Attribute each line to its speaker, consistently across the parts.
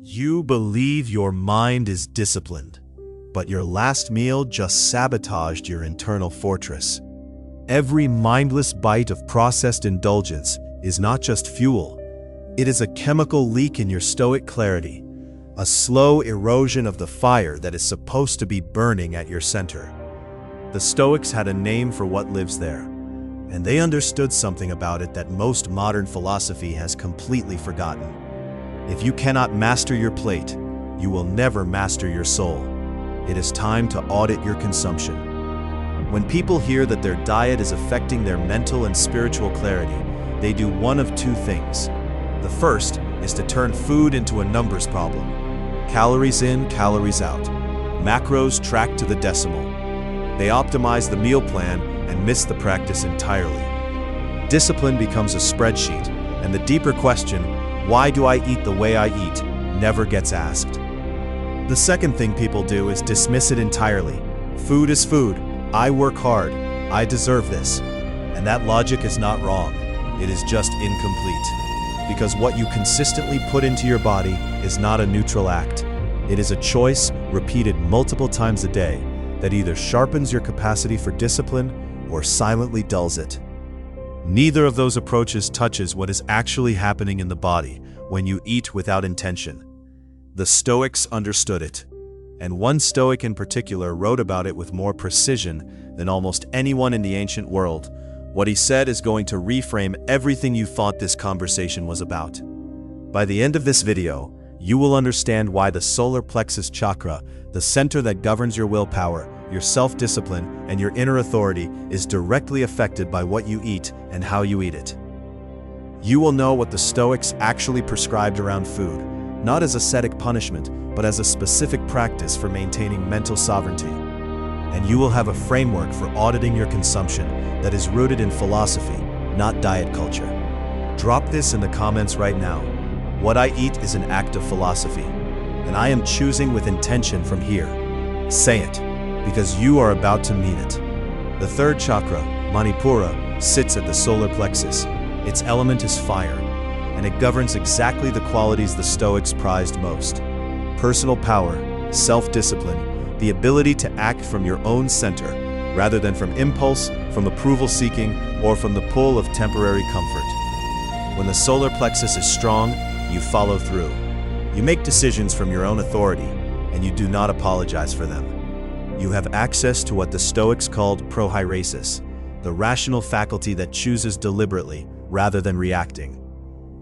Speaker 1: You believe your mind is disciplined, but your last meal just sabotaged your internal fortress. Every mindless bite of processed indulgence is not just fuel, it is a chemical leak in your stoic clarity, a slow erosion of the fire that is supposed to be burning at your center. The Stoics had a name for what lives there, and they understood something about it that most modern philosophy has completely forgotten. If you cannot master your plate, you will never master your soul. It is time to audit your consumption. When people hear that their diet is affecting their mental and spiritual clarity, they do one of two things. The first is to turn food into a numbers problem. Calories in, calories out. Macros tracked to the decimal. They optimize the meal plan and miss the practice entirely. Discipline becomes a spreadsheet, and the deeper question, why do I eat the way I eat, never gets asked. The second thing people do is dismiss it entirely. Food is food. I work hard. I deserve this. And that logic is not wrong. It is just incomplete. Because what you consistently put into your body is not a neutral act. It is a choice repeated multiple times a day that either sharpens your capacity for discipline or silently dulls it. Neither of those approaches touches what is actually happening in the body when you eat without intention. The Stoics understood it, and one Stoic in particular wrote about it with more precision than almost anyone in the ancient world. What he said is going to reframe everything you thought this conversation was about. By the end of this video, you will understand why the solar plexus chakra, the center that governs your willpower, your self-discipline, and your inner authority, is directly affected by what you eat and how you eat it. You will know what the Stoics actually prescribed around food, not as ascetic punishment, but as a specific practice for maintaining mental sovereignty. And you will have a framework for auditing your consumption that is rooted in philosophy, not diet culture. Drop this in the comments right now. What I eat is an act of philosophy, and I am choosing with intention from here. Say it, because you are about to meet it. The third chakra, manipura, sits at the solar plexus. Its element is fire, and it governs exactly the qualities the Stoics prized most: personal power, self-discipline, the ability to act from your own center, rather than from impulse, from approval-seeking, or from the pull of temporary comfort. When the solar plexus is strong, you follow through. You make decisions from your own authority, and you do not apologize for them. You have access to what the Stoics called prohairesis, the rational faculty that chooses deliberately rather than reacting.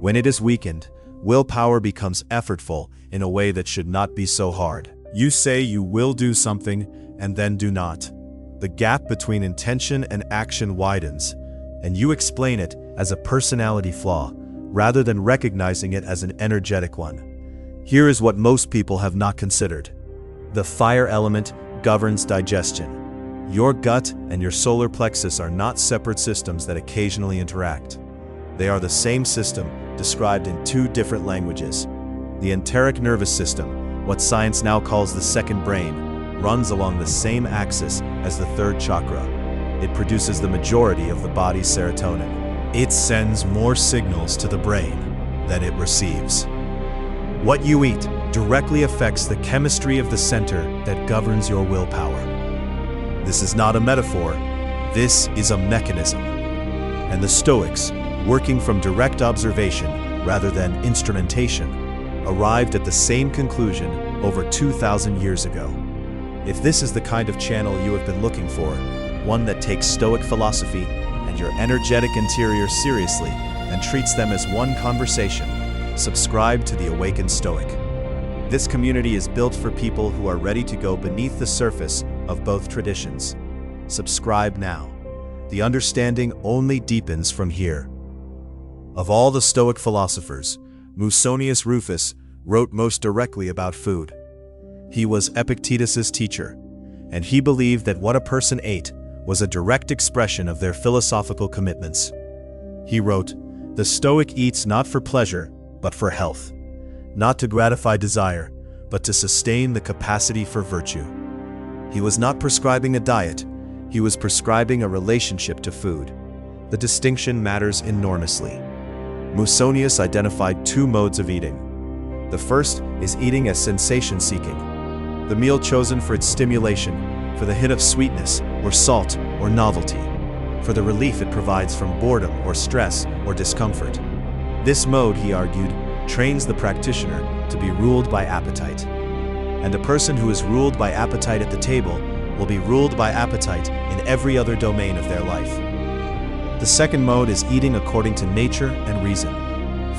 Speaker 1: When it is weakened, willpower becomes effortful in a way that should not be so hard. You say you will do something and then do not. The gap between intention and action widens, and you explain it as a personality flaw rather than recognizing it as an energetic one. Here is what most people have not considered. The fire element governs digestion. Your gut and your solar plexus are not separate systems that occasionally interact. They are the same system, described in two different languages. The enteric nervous system, what science now calls the second brain, runs along the same axis as the third chakra. It produces the majority of the body's serotonin. It sends more signals to the brain than it receives. What you eat directly affects the chemistry of the center that governs your willpower. This is not a metaphor, this is a mechanism. And the Stoics, working from direct observation rather than instrumentation, arrived at the same conclusion over 2,000 years ago. If this is the kind of channel you have been looking for, one that takes Stoic philosophy and your energetic interior seriously and treats them as one conversation, subscribe to the Awakened Stoic. This community is built for people who are ready to go beneath the surface of both traditions. Subscribe now. The understanding only deepens from here. Of all the Stoic philosophers, Musonius Rufus wrote most directly about food. He was Epictetus' teacher, and he believed that what a person ate was a direct expression of their philosophical commitments. He wrote, "The Stoic eats not for pleasure, but for health, not to gratify desire, but to sustain the capacity for virtue." He was not prescribing a diet, he was prescribing a relationship to food. The distinction matters enormously. Musonius identified two modes of eating: The first is eating as sensation-seeking. The meal chosen for its stimulation, for the hit of sweetness, or salt, or novelty, for the relief it provides from boredom or stress or discomfort. This mode, he argued, trains the practitioner to be ruled by appetite. And a person who is ruled by appetite at the table will be ruled by appetite in every other domain of their life. The second mode is eating according to nature and reason.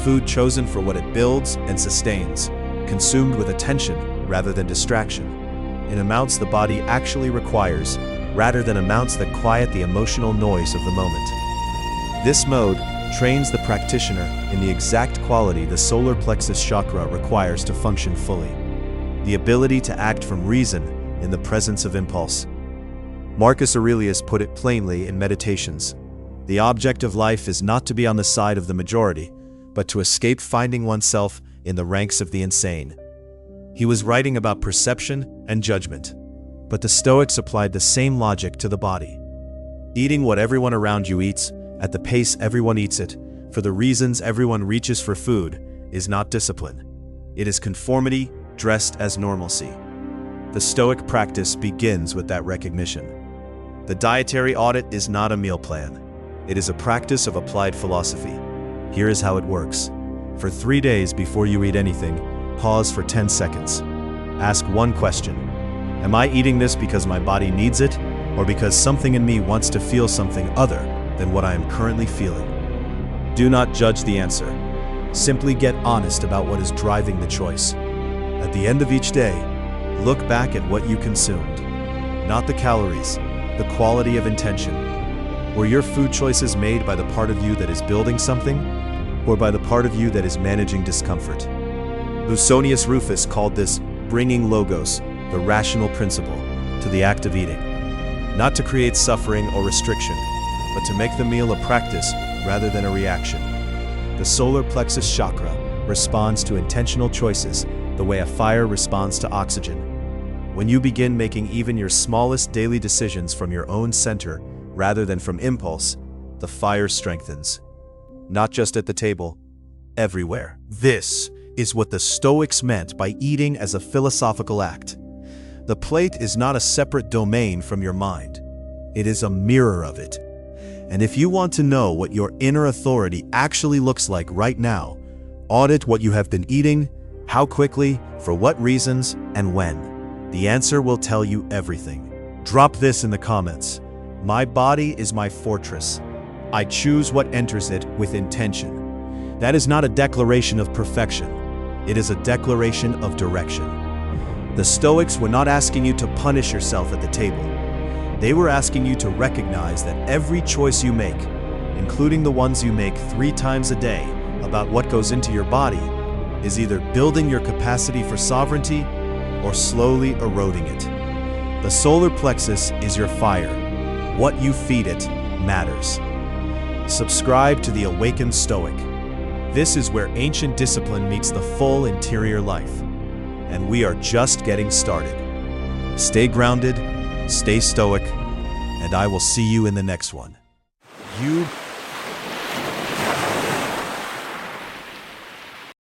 Speaker 1: Food chosen for what it builds and sustains, consumed with attention rather than distraction, in amounts the body actually requires, rather than amounts that quiet the emotional noise of the moment. This mode trains the practitioner in the exact quality the solar plexus chakra requires to function fully: the ability to act from reason in the presence of impulse. Marcus Aurelius put it plainly in Meditations: the object of life is not to be on the side of the majority, but to escape finding oneself in the ranks of the insane. He was writing about perception and judgment, but the Stoics applied the same logic to the body. Eating what everyone around you eats, at the pace everyone eats it, for the reasons everyone reaches for food, is not discipline. It is conformity dressed as normalcy. The Stoic practice begins with that recognition. The Dietary Audit is not a meal plan. It is a practice of applied philosophy. Here is how it works. For 3 days before you eat anything, pause for 10 seconds. Ask one question: am I eating this because my body needs it, or because something in me wants to feel something other than what I am currently feeling? Do not judge the answer. Simply get honest about what is driving the choice. At the end of each day, look back at what you consumed. Not the calories, the quality of intention. Were your food choices made by the part of you that is building something, or by the part of you that is managing discomfort? Musonius Rufus called this bringing logos, the rational principle, to the act of eating. Not to create suffering or restriction, but to make the meal a practice rather than a reaction. The solar plexus chakra responds to intentional choices the way a fire responds to oxygen. When you begin making even your smallest daily decisions from your own center rather than from impulse, the fire strengthens. Not just at the table, everywhere. This is what the Stoics meant by eating as a philosophical act. The plate is not a separate domain from your mind. It is a mirror of it. And if you want to know what your inner authority actually looks like right now, audit what you have been eating, how quickly, for what reasons, and when. The answer will tell you everything. Drop this in the comments. My body is my fortress. I choose what enters it with intention. That is not a declaration of perfection. It is a declaration of direction. The Stoics were not asking you to punish yourself at the table. They were asking you to recognize that every choice you make, including the ones you make 3 times a day about what goes into your body, is either building your capacity for sovereignty or slowly eroding it. The solar plexus is your fire. What you feed it matters. Subscribe to the Awakened Stoic. This is where ancient discipline meets the full interior life. And we are just getting started. Stay grounded, stay stoic, and I will see you in the next one. You